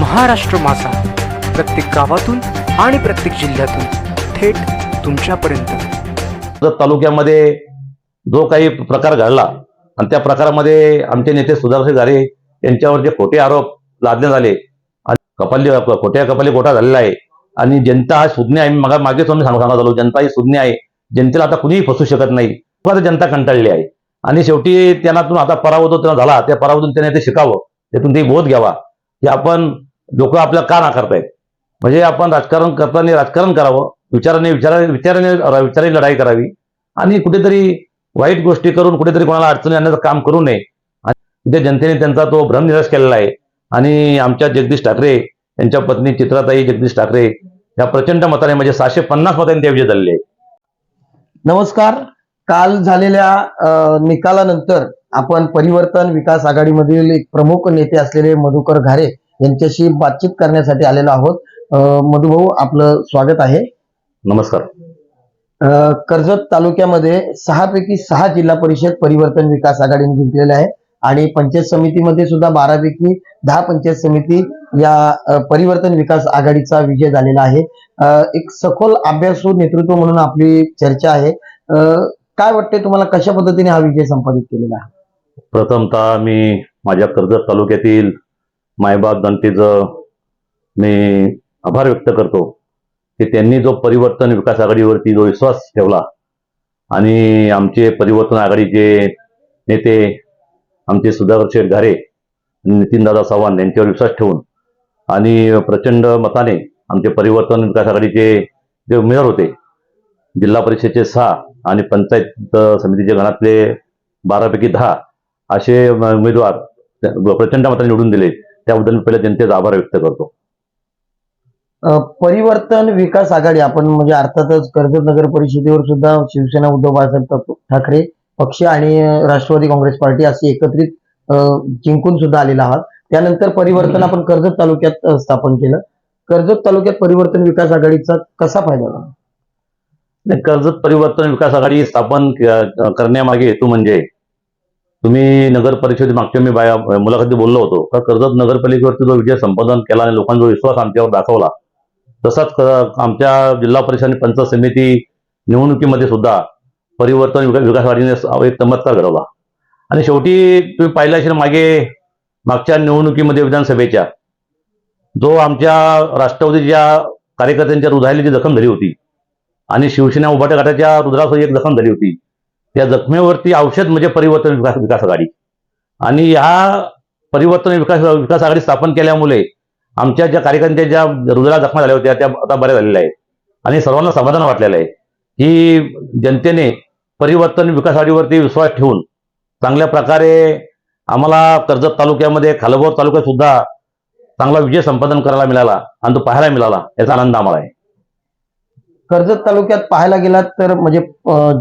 महाराष्ट्र माझा, प्रत्येक गावातून आणि प्रत्येक जिल्ह्यातून थेट तुमच्यापर्यंत. कर्जत तालुक्यामध्ये जो काही प्रकार घडला आणि त्या प्रकारामध्ये आमचे नेते सुधाकर घारे यांच्यावर जे खोटे आरोप लादण्यात आले आणि खोट्या कपाली गोटा झालेला आहे आणि जनता हा सुज्ञ आहे. मागे सांगत आलो, जनता ही सुज्ञ आहे. जनतेला आता कुणीही फसू शकत नाही. आता जनता कंटाळली आहे आणि शेवटी त्यांनातून आता पराभव त्यांना झाला. त्या पराभवातून त्याने ते शिकावं, त्यातून ते बोध घ्यावा की आपण लोक आपल्याला का नाकारतायत. म्हणजे आपण राजकारण करताना राजकारण करावं, विचाराने लढाई करावी आणि कुठेतरी वाईट गोष्टी करून कुठेतरी कोणाला अडचणी आणण्याचं काम करू नये. आणि त्या जनतेने त्यांचा तो भ्रम निराश केलेला आहे. आणि आमच्या जगदीश ठाकरे यांच्या पत्नी चित्राताई जगदीश ठाकरे या प्रचंड मताने म्हणजे 750 मतांनी ते विजय झालेले आहे. नमस्कार. काल झालेल्या निकालानंतर आपण परिवर्तन विकास आघाडीमधील एक प्रमुख नेते असलेले मधुकर घारे यांच्याशी बातचीत करण्यासाठी आलेलो आहोत. मधुभाऊ, आपलं स्वागत आहे. नमस्कार. कर्जत तालुक्यामध्ये 6 पैकी 6 जिल्हा परिषद परिवर्तन विकास आघाडीने जिंकलेले आहे आणि पंचायत समितीमध्ये सुद्धा 12 पैकी 10 पंचायत समिती या परिवर्तन विकास आघाडीचा विजय झालेला आहे. एक सखोल अभ्यासू नेतृत्व म्हणून आपली चर्चा आहे. काय वाटते तुम्हाला, कशा पद्धतीने हा विजय संपादित केलेला आहे? प्रथमतः मी माझ्या कर्जत तालुक्यातील मायबाप जनतेचं मी आभार व्यक्त करतो की त्यांनी जो परिवर्तन विकास आघाडीवरती जो विश्वास ठेवला आणि आमचे परिवर्तन आघाडीचे नेते आमचे सुधाकर घारे, नितीनदादा चव्हाण यांच्यावर विश्वास ठेवून आणि प्रचंड मताने आमचे परिवर्तन विकास आघाडीचे जे उमेदवार होते, जिल्हा परिषदेचे 6 आणि पंचायत समितीच्या गणातले 12 पैकी 10 असे उमेदवार प्रचंड मताने निवडून दिले. त्याबद्दल मी पहिले जनतेचा आभार व्यक्त करतो. परिवर्तन विकास आघाडी आपण म्हणजे अर्थातच कर्जत नगर परिषदेवर सुद्धा शिवसेना उद्धव बाळासाहेब ठाकरे पक्ष आणि राष्ट्रवादी काँग्रेस पार्टी असे एकत्रित जिंकून सुद्धा आलेला आहात. त्यानंतर परिवर्तन आपण कर्जत तालुक्यात स्थापन केलं. कर्जत तालुक्यात परिवर्तन विकास आघाडीचा कसा फायदा झाला? कर्जत परिवर्तन विकास आघाडी स्थापन करण्यामागे हेतू म्हणजे तुम्ही नगर परिषद मागच्या मी मुलाखतीत बोललो होतो का कर्जत नगरपालिकेवरती जो विजय संपादन केला आणि लोकांचा जो विश्वास आमच्यावर दाखवला, तसाच आमच्या जिल्हा परिषद आणि पंचायत समिती निवडणुकीमध्ये सुद्धा परिवर्तन विकास आघाडीने एक चमत्कार घडवला. आणि शेवटी तुम्ही पाहिलं असेल मागच्या निवडणुकीमध्ये विधानसभेच्या जो आमच्या राष्ट्रवादीच्या कार्यकर्त्यांच्या हृदयाला जी जखम झाली होती आणि शिवसेना उभाट्या गटाच्या हृदयाला एक जखम झाली होती, त्या जखमेवरती औषध म्हणजे परिवर्तन विकास आघाडी. आणि ह्या परिवर्तन विकास आघाडी स्थापन केल्यामुळे आमच्या ज्या कार्यकर्त्यांच्या ज्या हृदयाला जखमा झाल्या होत्या त्या आता बऱ्या झालेल्या आहेत आणि सर्वांना समाधान वाटलेलं आहे की जनतेने परिवर्तन विकास आघाडीवरती विश्वास ठेवून चांगल्या प्रकारे आम्हाला कर्जत तालुक्यामध्ये खालबोर तालुक्यात सुद्धा चांगला विजय संपादन करायला मिळाला आणि तो पाहायला मिळाला, याचा आनंद आम्हाला आहे. कर्जत तालुक्यात पाहायला गेलात तर म्हणजे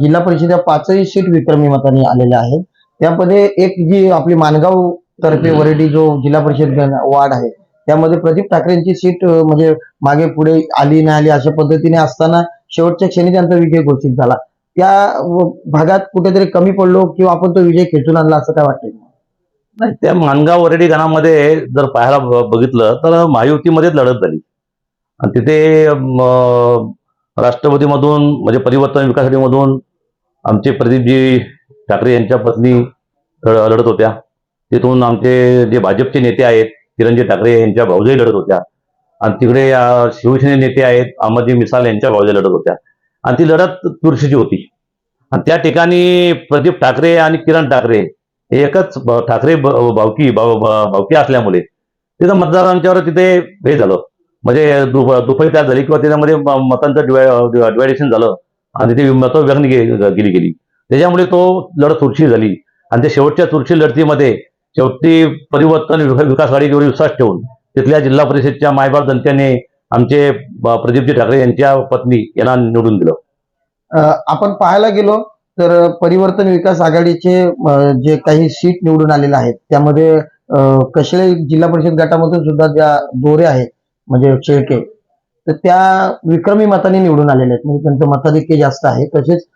जिल्हा परिषद 5ही सीट विक्रमी मताने आलेल्या आहेत. त्यामध्ये एक जी आपली माणगाव तर्फे वरडी जो जिल्हा परिषद वार्ड आहे त्यामध्ये प्रदीप ठाकरेंची सीट म्हणजे मागे पुढे आली नाही आली अशा पद्धतीने असताना शेवटच्या क्षणी त्यांचा विजय घोषित झाला. त्या भागात कुठेतरी कमी पडलो किंवा आपण तो विजय खेचून आणला असं काय वाटतं? नाही, त्या माणगाव वरडी गणामध्ये जर पाहायला बघितलं तर महायुतीमध्येच लढत झाली आणि तिथे राष्ट्रवादीमधून म्हणजे परिवर्तन विकास आघाडीमधून आमचे प्रदीपजी ठाकरे यांच्या पत्नी लढत होत्या. तिथून आमचे जे भाजपचे नेते आहेत किरणजी ठाकरे यांच्या भाऊजाई लढत होत्या आणि तिकडे शिवसेने नेते आहेत अहमदजी मिसाल यांच्या भाऊजाई लढत होत्या आणि ती लढत चुरशीची होती. आणि त्या ठिकाणी प्रदीप ठाकरे आणि किरण ठाकरे एकच ठाकरे भावकी असल्यामुळे तिथं मतदारांच्यावर तिथे हे झालं म्हणजे दुफळी तयार झाली किंवा त्याच्यामध्ये मतांचं डिवायडेशन झालं आणि तिथे मतं व्यक्त गेली. त्याच्यामुळे तो लढत चुरशी झाली आणि त्या शेवटच्या चुरशी लढतीमध्ये शेवटी परिवर्तन विकास आघाडीवर विश्वास ठेवून तिथल्या जिल्हा परिषदच्या मायबाप जनतेने आमचे प्रदीपजी ठाकरे यांच्या पत्नी यांना निवडून दिलं. आपण पाहायला गेलो तर परिवर्तन विकास आघाडीचे जे काही सीट निवडून आलेले आहेत त्यामध्ये कशेळे जिल्हा परिषद गटामधून सुद्धा ज्या दोरे आहेत म्हणजे शेळके तर त्या विक्रमी मताने निवडून आलेले आहेत. म्हणजे त्यांचं मताधिक्य जास्त आहे. तसेच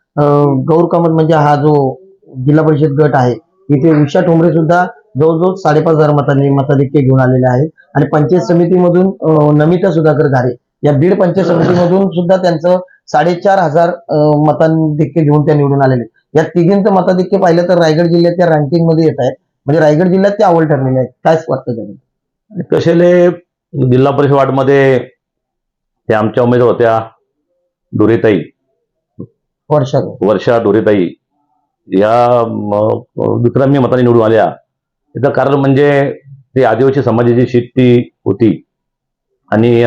गौर कमत म्हणजे हा जो जिल्हा परिषद गट आहे इथे उषा ठोंबरे सुद्धा जवळजवळ 5,500 मतांनी मताधिक्य घेऊन आलेले आहेत. आणि पंचायत समितीमधून नमिता सुधाकर घारे या बीड पंचायत समितीमधून सुद्धा त्यांचं 4,500 मताधिक्य घेऊन त्या निवडून आलेले. या तिघींचं मताधिक्य पाहिलं तर रायगड जिल्ह्याच्या रँकिंग मध्ये येत आहेत. म्हणजे रायगड जिल्ह्यात ते अव्वल ठरलेले आहेत. काय वाटतं त्याबद्दल? कशेले जिल्हा परिषद वार्डमध्ये त्या आमच्या उमेदवार होत्या डोरेताई, वर्षा डोरेताई या विक्रमी मताने निवडून आल्या. याचं कारण म्हणजे ते आदिवासी समाजाची सीट ती होती आणि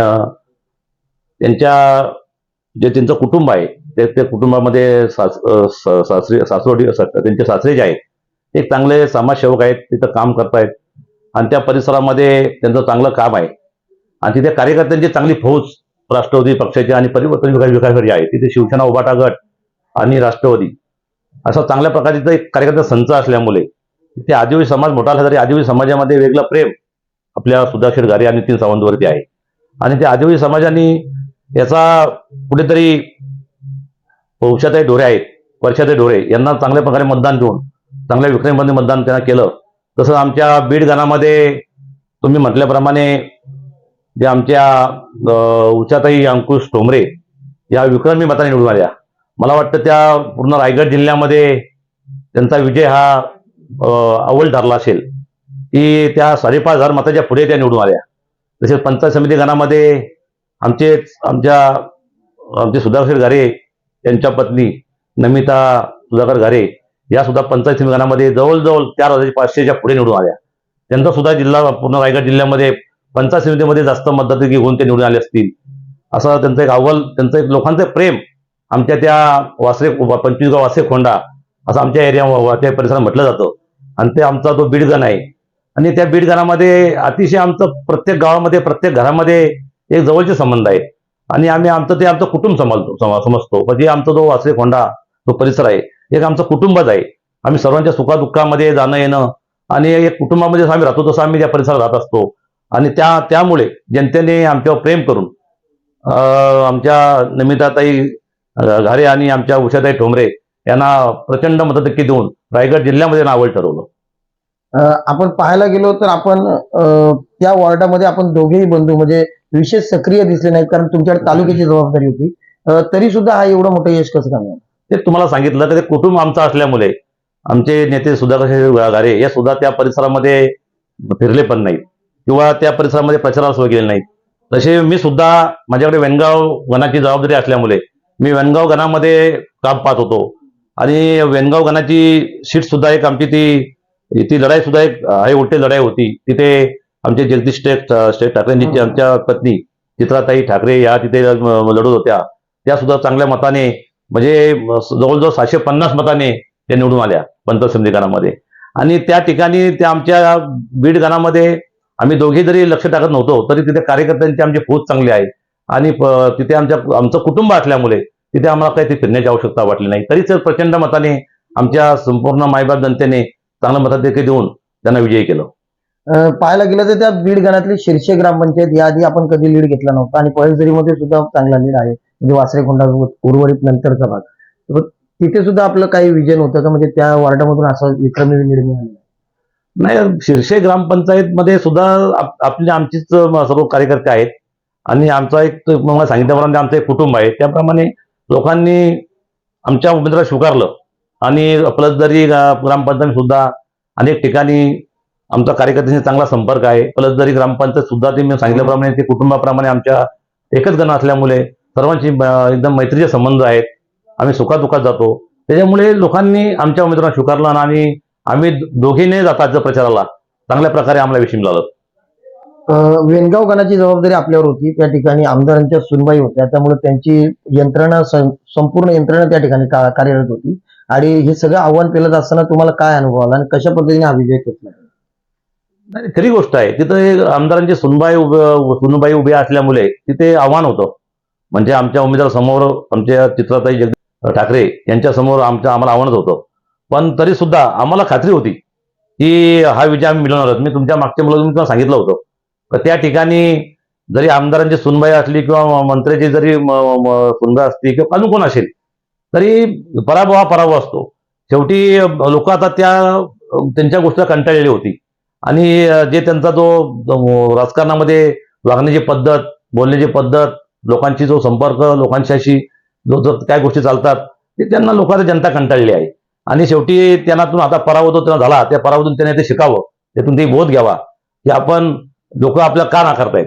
त्यांचं कुटुंब आहे त्या कुटुंबामध्ये सासरोडी त्यांचे सासरे जे आहेत ते चांगले समाजसेवक आहेत, तिथं काम करतायत आणि त्या परिसरामध्ये त्यांचं चांगलं काम आहे आणि तिथे कार्यकर्त्यांची चांगली फौज राष्ट्रवादी पक्षाची आणि परिवर्तन विकास आघाडी आहे. तिथे शिवसेना, उभाटा गट आणि राष्ट्रवादी असा चांगल्या प्रकारचा एक कार्यकर्ता संच असल्यामुळे तिथे आदिवासी समाज मोठा असला तरी आदिवासी समाजामध्ये वेगळं प्रेम आपल्या सुधाकर घारे आणि नितीन सावंतवरती आहे. आणि त्या आदिवासी समाजाने याचा कुठेतरी उषाताई ढोरे आहेत, वर्षाताई ढोरे यांना चांगल्या प्रकारे मतदान देऊन चांगल्या विक्रमीमध्ये मतदान त्यांना केलं. तसं आमच्या बीड गणामध्ये तुम्ही म्हटल्याप्रमाणे जे आमच्या उषाताई अंकुश ठोंबरे या विक्रमी मताने निवडून आल्या. मला वाटतं त्या पूर्ण रायगड जिल्ह्यामध्ये त्यांचा विजय हा अव्वल ठरला असेल की त्या 5,500 मताच्या पुढे त्या निवडून आल्या. तसेच पंचायत समिती गणामध्ये आमचे सुधाकर घारे यांच्या पत्नी नमिता सुधाकर घारे या सुद्धा पंचायत समिती गणामध्ये जवळजवळ 4,500च्या पुढे निवडून आल्या. त्यांचा सुद्धा जिल्हा पूर्ण रायगड जिल्ह्यामध्ये पंचायत समितीमध्ये जास्त मतदार घेऊन ते निवडून आले असतील. असं त्यांचं एक अव्वल, त्यांचं एक लोकांचं प्रेम आमच्या त्या वासरे 25 गाव वासरे खोंडा असं आमच्या एरिया त्या परिसरात म्हटलं जातं. आणि ते आमचा तो बीड गण आहे आणि त्या बीड गणामध्ये अतिशय आमचं प्रत्येक गावामध्ये प्रत्येक घरामध्ये एक जवळचे संबंध आहेत आणि आम्ही आमचं कुटुंब समजतो. म्हणजे आमचा जो वासरे खोंडा जो परिसर आहे एक आमचं कुटुंबच आहे. आम्ही सर्वांच्या सुखादुःखामध्ये जाणं येणं आणि एक कुटुंबामध्ये आम्ही राहतो तसं आम्ही त्या परिसरात राहत असतो. आणि त्यामुळे जनतेने आमच्यावर प्रेम करून आमच्या नमिताताई घारे आणि आमच्या उषाताई ठोंबरे यांना प्रचंड मताधिक्य देऊन रायगड जिल्ह्यामध्ये नावं ठरवलं. आपण पाहायला गेलो तर आपण त्या वॉर्डामध्ये आपण दोघेही बंधू म्हणजे विशेष सक्रिय दिसले नाहीत, कारण तुमच्याकडे तालुक्याची जबाबदारी होती. तरी सुद्धा हा एवढं मोठं यश कसं काय मिळालं? ते तुम्हाला सांगितलं की ते कुटुंब आमचं असल्यामुळे आमचे नेते सुधाकर घारे या सुद्धा त्या परिसरामध्ये फिरले पण नाहीत किंवा त्या परिसरामध्ये प्रचाराला सुरू केले नाहीत. तसे मी सुद्धा माझ्याकडे वेणगाव गणाची जबाबदारी असल्यामुळे मी वेणगाव गणामध्ये काम पाहत होतो आणि वेणगाव गणाची सीट सुद्धा एक आमची ती लढाई सुद्धा एक हाय उलटे लढाई होती. तिथे आमचे जगदीश ठाकरेंची आमच्या पत्नी चित्राताई ठाकरे या तिथे लढत होत्या. त्या सुद्धा चांगल्या मताने म्हणजे जवळजवळ 750 मताने त्या निवडून आल्या पंचायत समिती गणामध्ये. आणि त्या ठिकाणी त्या आमच्या बीड गणामध्ये आम्ही दोघे जरी लक्ष टाकत नव्हतो तरी तिथे कार्यकर्त्यांची आमची फौज चांगली आहे आणि तिथे आमचं कुटुंब असल्यामुळे तिथे आम्हाला काही ती फिरण्याची आवश्यकता वाटली नाही. तरीच प्रचंड मताने आमच्या संपूर्ण मायबाप जनतेने चांगल्या मताधिक्य देऊन त्यांना विजयी केलं. पाहायला गेलं तर त्या बीड गणातली शिरशे ग्रामपंचायत याआधी आपण कधी लीड घेतला नव्हता आणि पळसदरीमध्ये सुद्धा चांगला लीड आहे. म्हणजे वासरेखोंडा उर्वरित नंतरचा भाग, तर तिथे सुद्धा आपलं काही विजन होतं का? म्हणजे त्या वॉर्डामधून असं विक्रमी लीड मिळालं? नाही, शिरशे ग्रामपंचायत मध्ये सुद्धा आमचीच सर्व कार्यकर्ते आहेत आणि आमचा एक मला सांगितल्याप्रमाणे आमचं एक कुटुंब आहे. त्याप्रमाणे लोकांनी आमच्या उमेदवार स्वीकारलं आणि पलसदरी ग्रामपंचायत सुद्धा अनेक ठिकाणी आमचा कार्यकर्त्यांशी चांगला संपर्क आहे. पलसदरी ग्रामपंचायत सुद्धा ते मी सांगितल्याप्रमाणे ते कुटुंबाप्रमाणे आमच्या एकच गण असल्यामुळे सर्वांशी एकदम मैत्रीचे संबंध आहेत. आम्ही सुखादुखात जातो. त्याच्यामुळे लोकांनी आमच्या उमेदवारांना स्वीकारलं आणि आम्ही दोघीने जातात प्रचाराला चांगल्या प्रकारे आम्हाला विषय मिळालं. वेणगाव गणाची जबाबदारी आपल्यावर होती. त्या ठिकाणी आमदारांच्या सुनबाई होत्या, त्यामुळे त्यांची यंत्रणा संपूर्ण यंत्रणा त्या ठिकाणी कार्यरत होती. आणि हे सगळं आव्हान पेलत असताना तुम्हाला काय अनुभव आला आणि कशा पद्धतीने हा विजय घेतला? नाही, खरी गोष्ट आहे. तिथं आमदारांची सुनबाई उभ्या असल्यामुळे तिथे आव्हान होतं. म्हणजे आमच्या उमेदवार समोर आमच्या चित्राताई ठाकरे यांच्या समोर आम्हाला आव्हानच होतं. पण तरी सुद्धा आम्हाला खात्री होती की हा विजय आम्ही मिळवणार. मी तुमच्या मागच्या मुलाला तुम्हाला सांगितलं होतं तर त्या ठिकाणी जरी आमदारांची सुनबाई असली किंवा मंत्र्याची जरी सुनबाई असली किंवा अजून कोण असेल तरी पराभव असतो. शेवटी लोक आता त्यांच्या गोष्टीला कंटाळलेली होती आणि जे त्यांचा जो राजकारणामध्ये वागण्याची पद्धत, बोलण्याची पद्धत, लोकांची जो संपर्क, लोकांशी जो काय गोष्टी चालतात ते त्यांना लोकांची जनता कंटाळली आहे. आणि शेवटी त्यांनातून आता पराभव त्यांना झाला, त्या पराभवातून त्याने ते शिकावं, त्यातून ते बोध घ्यावा की आपण लोक आपल्याला का नाकारतायत.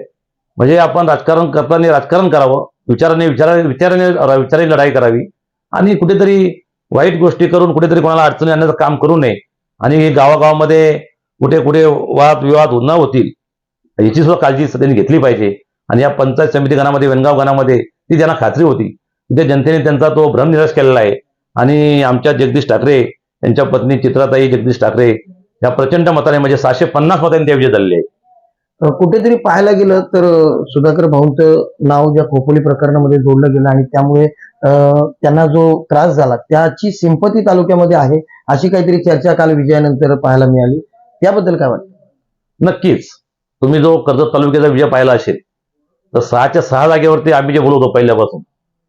म्हणजे आपण राजकारण करताना राजकारण करावं, विचाराने लढाई करावी आणि कुठेतरी वाईट गोष्टी करून कुठेतरी कोणाला अडचणी आणण्याचं काम करू नये. आणि गावागावामध्ये कुठे कुठे वादविवाद न होतील याची सुद्धा काळजी त्यांनी घेतली पाहिजे. आणि या पंचायत समिती गणामध्ये, वेणगाव गणामध्ये ती त्यांना खात्री होती, त्या जनतेने त्यांचा तो भ्रमनिराश केलेला आहे. आणि आमच्या जगदीश ठाकरे यांच्या पत्नी चित्राताई जगदीश ठाकरे या प्रचंड मताने म्हणजे 750 मतांनी त्या विजय झालेले आहे. कुठेतरी पाहायला गेलं तर सुधाकर भाऊंचं नाव ज्या खोपोली प्रकरणामध्ये जोडलं गेलं आणि त्यामुळे त्यांना जो त्रास झाला त्याची सिंपती तालुक्यामध्ये आहे अशी काहीतरी चर्चा काल विजयानंतर पाहायला मिळाली. त्याबद्दल काय वाटतं? नक्कीच तुम्ही जो कर्जत तालुक्याचा विजय पाहिला असेल तर 6च्या 6 जागेवरती आम्ही जे बोलवतो पहिल्यापासून,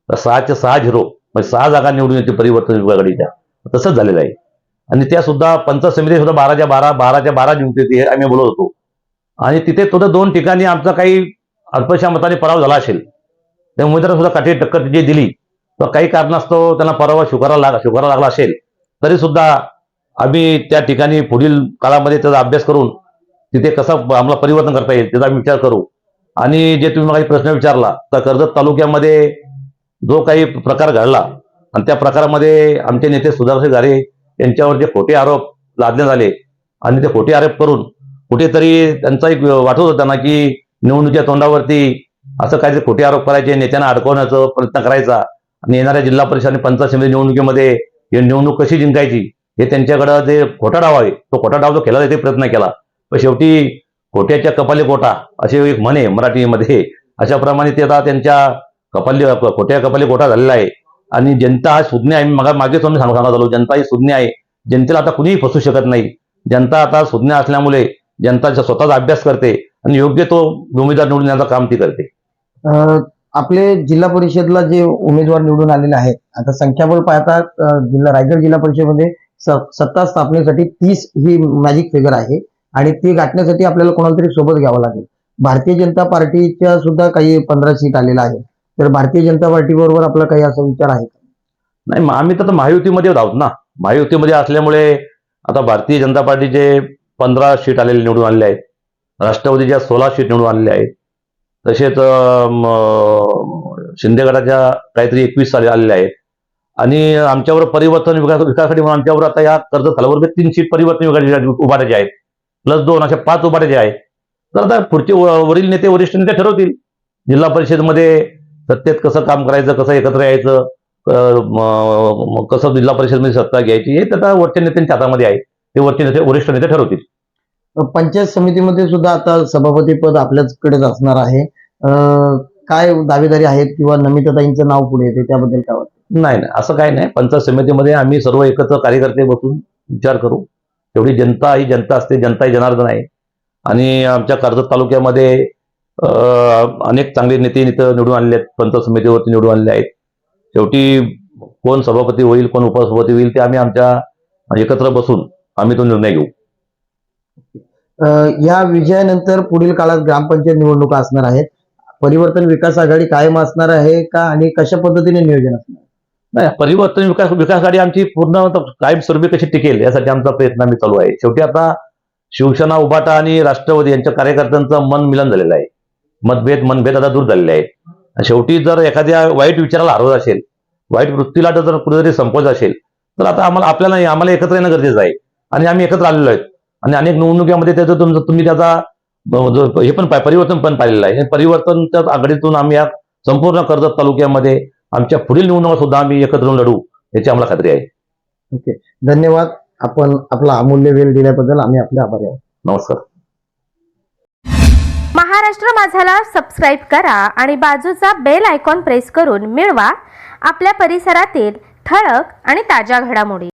तर 6च्या 6 झिरो म्हणजे 6 जागा निवडून येते परिवर्तन विभागाच्या, तसंच झालेलं आहे. आणि त्या सुद्धा पंचायत समिती सुद्धा 12च्या 12 निवडून येते आम्ही बोलत होतो. आणि तिथे सुद्धा 2 ठिकाणी आमचा काही अल्पशा मताने पराभव झाला असेल, त्या उमेदवारांना सुद्धा काठी टक्कर जी दिली तर काही कारणास्तव त्यांना पराभव स्वीकारायला लागला असेल तरी सुद्धा आम्ही त्या ठिकाणी पुढील काळामध्ये त्याचा अभ्यास करून तिथे कसं आम्हाला परिवर्तन करता येईल त्याचा आम्ही विचार करू. आणि जे तुम्ही मला प्रश्न विचारला तर कर्जत तालुक्यामध्ये जो काही प्रकार घडला आणि त्या प्रकारामध्ये आमचे नेते सुधाकर गारे यांच्यावर जे खोटे आरोप लादण्यात आले आणि ते खोटे आरोप करून कुठेतरी त्यांचा एक वाटत होता त्यांना की निवडणुकीच्या तोंडावरती असं काहीतरी खोटे आरोप करायचे, नेत्यांना अडकवण्याचा प्रयत्न करायचा आणि येणाऱ्या जिल्हा परिषद आणि पंचायत समिती निवडणुकीमध्ये ही निवडणूक कशी जिंकायची हे त्यांच्याकडे जे खोटा डाव आहे तो खोटा डाव जो खेळायचा ते प्रयत्न केला. पण शेवटी खोट्याच्या कपाली कोटा असे एक म्हणे मराठीमध्ये, अशाप्रमाणे ते आता त्यांच्या खोट्या कपाली कोटा झालेला आहे. आणि जनता हा सुज्ञ आहे. मागे तुम्ही सांगत आलो, जनता ही सुज्ञ आहे. जनतेला आता कुणीही फसू शकत नाही. जनता आता सुज्ञ असल्यामुळे जनता स्वतःचा अभ्यास करते आणि योग्य तो उमेदवार निवडून येण्याचं काम ती करते. आपले जिल्हा परिषदला जे उमेदवार निवडून आलेले आहेत, आता संख्याबळ पाहता रायगड जिल्हा परिषदेमध्ये सत्ता स्थापनेसाठी 30 ही मॅजिक फिगर आहे आणि ती गाठण्यासाठी आपल्याला कोणाला तरी सोबत घ्यावं लागेल. भारतीय जनता पार्टीच्या सुद्धा काही 15 सीट आलेल्या आहेत. तर भारतीय जनता पार्टी बरोबर आपला काही असा विचार आहे का? नाही, आम्ही तर महायुतीमध्ये आहोत ना. महायुतीमध्ये असल्यामुळे आता भारतीय जनता पार्टीचे 15 सीट आलेले निवडून आलेले आहेत, राष्ट्रवादीच्या 16 सीट निवडून आलेल्या आहेत, तसेच शिंदे गटाच्या काहीतरी 21 आलेल्या आहेत. आणि आमच्यावर परिवर्तन विकासासाठी म्हणून आमच्यावर आता या कर्जत खालावर 3 सीट परिवर्तन विभागाचे उभारायचे आहेत, प्लस 2 अशा 5 उभारायचे आहेत. तर आता पुढचे वरिष्ठ नेते ठरवतील जिल्हा परिषदमध्ये सत्तेत कसं काम करायचं, कसं एकत्र यायचं, कसं जिल्हा परिषदमध्ये सत्ता घ्यायची, हे आता वरच्या नेत्यांच्या हातामध्ये आहे. ते वरिष्ठ नेते ठरवतील. पंचायत समितीमध्ये सुद्धा आता सभापती पद आपल्याकडेच असणार आहे. काय दावेदारी आहेत किंवा नमिताताईंचं नाव पुढे येते त्याबद्दल काय वाटतं? नाही, असं काही नाही. पंचायत समितीमध्ये आम्ही सर्व एकत्र कार्यकर्ते बसून विचार करू. तेवढी जनता ही जनता असते, जनता ही जनार्दन आहे. आणि आमच्या कर्जत तालुक्यामध्ये अनेक चांगले नेते निवडून आणले आहेत, पंचायत समितीवरती निवडून आणले आहेत. शेवटी कोण सभापती होईल, कोण उपसभापती होईल ते आम्ही आमच्या एकत्र बसून आम्ही तो निर्णय घेऊ. या विजयानंतर पुढील काळात ग्रामपंचायत निवडणुका असणार आहेत. परिवर्तन विकास आघाडी कायम असणार आहे का आणि कशा पद्धतीने नियोजन असणार? नाही, परिवर्तन विकास आघाडी आमची पूर्ण कायमस्वरूपी कशी टिकेल यासाठी आमचा प्रयत्न आम्ही चालू आहे. शेवटी आता शिवसेना, उभाटा आणि राष्ट्रवादी यांच्या कार्यकर्त्यांचं मन झालेलं आहे. मनभेद आता दूर झालेले आहेत. शेवटी जर एखाद्या वाईट विचाराला हरवत असेल, वाईट वृत्तीला जर कुठेतरी संपवायचं असेल तर आता आम्हाला एकत्र येणं गरजेचं आहे. आणि आम्ही एकत्र आलेलो आहेत. आणि अनेक निवडणुकीमध्ये त्याचं तुम्ही त्याचा हे पण परिवर्तन पण पाहिलेलं आहे. परिवर्तनच्या आघाडीतून आम्ही या संपूर्ण कर्जत तालुक्यामध्ये आमच्या पुढील निवडणुका सुद्धा आम्ही एकत्र लढू याची आम्हाला खात्री आहे. ओके, धन्यवाद. आपण आपला अमूल्य वेळ दिल्याबद्दल आम्ही आपले आभारी आहोत. नमस्कार. महाराष्ट्र माझाला सबस्क्राईब करा आणि बाजूचा बेल आयकॉन प्रेस करून मिळवा आपल्या परिसरातील ठळक आणि ताज्या घडामोडी.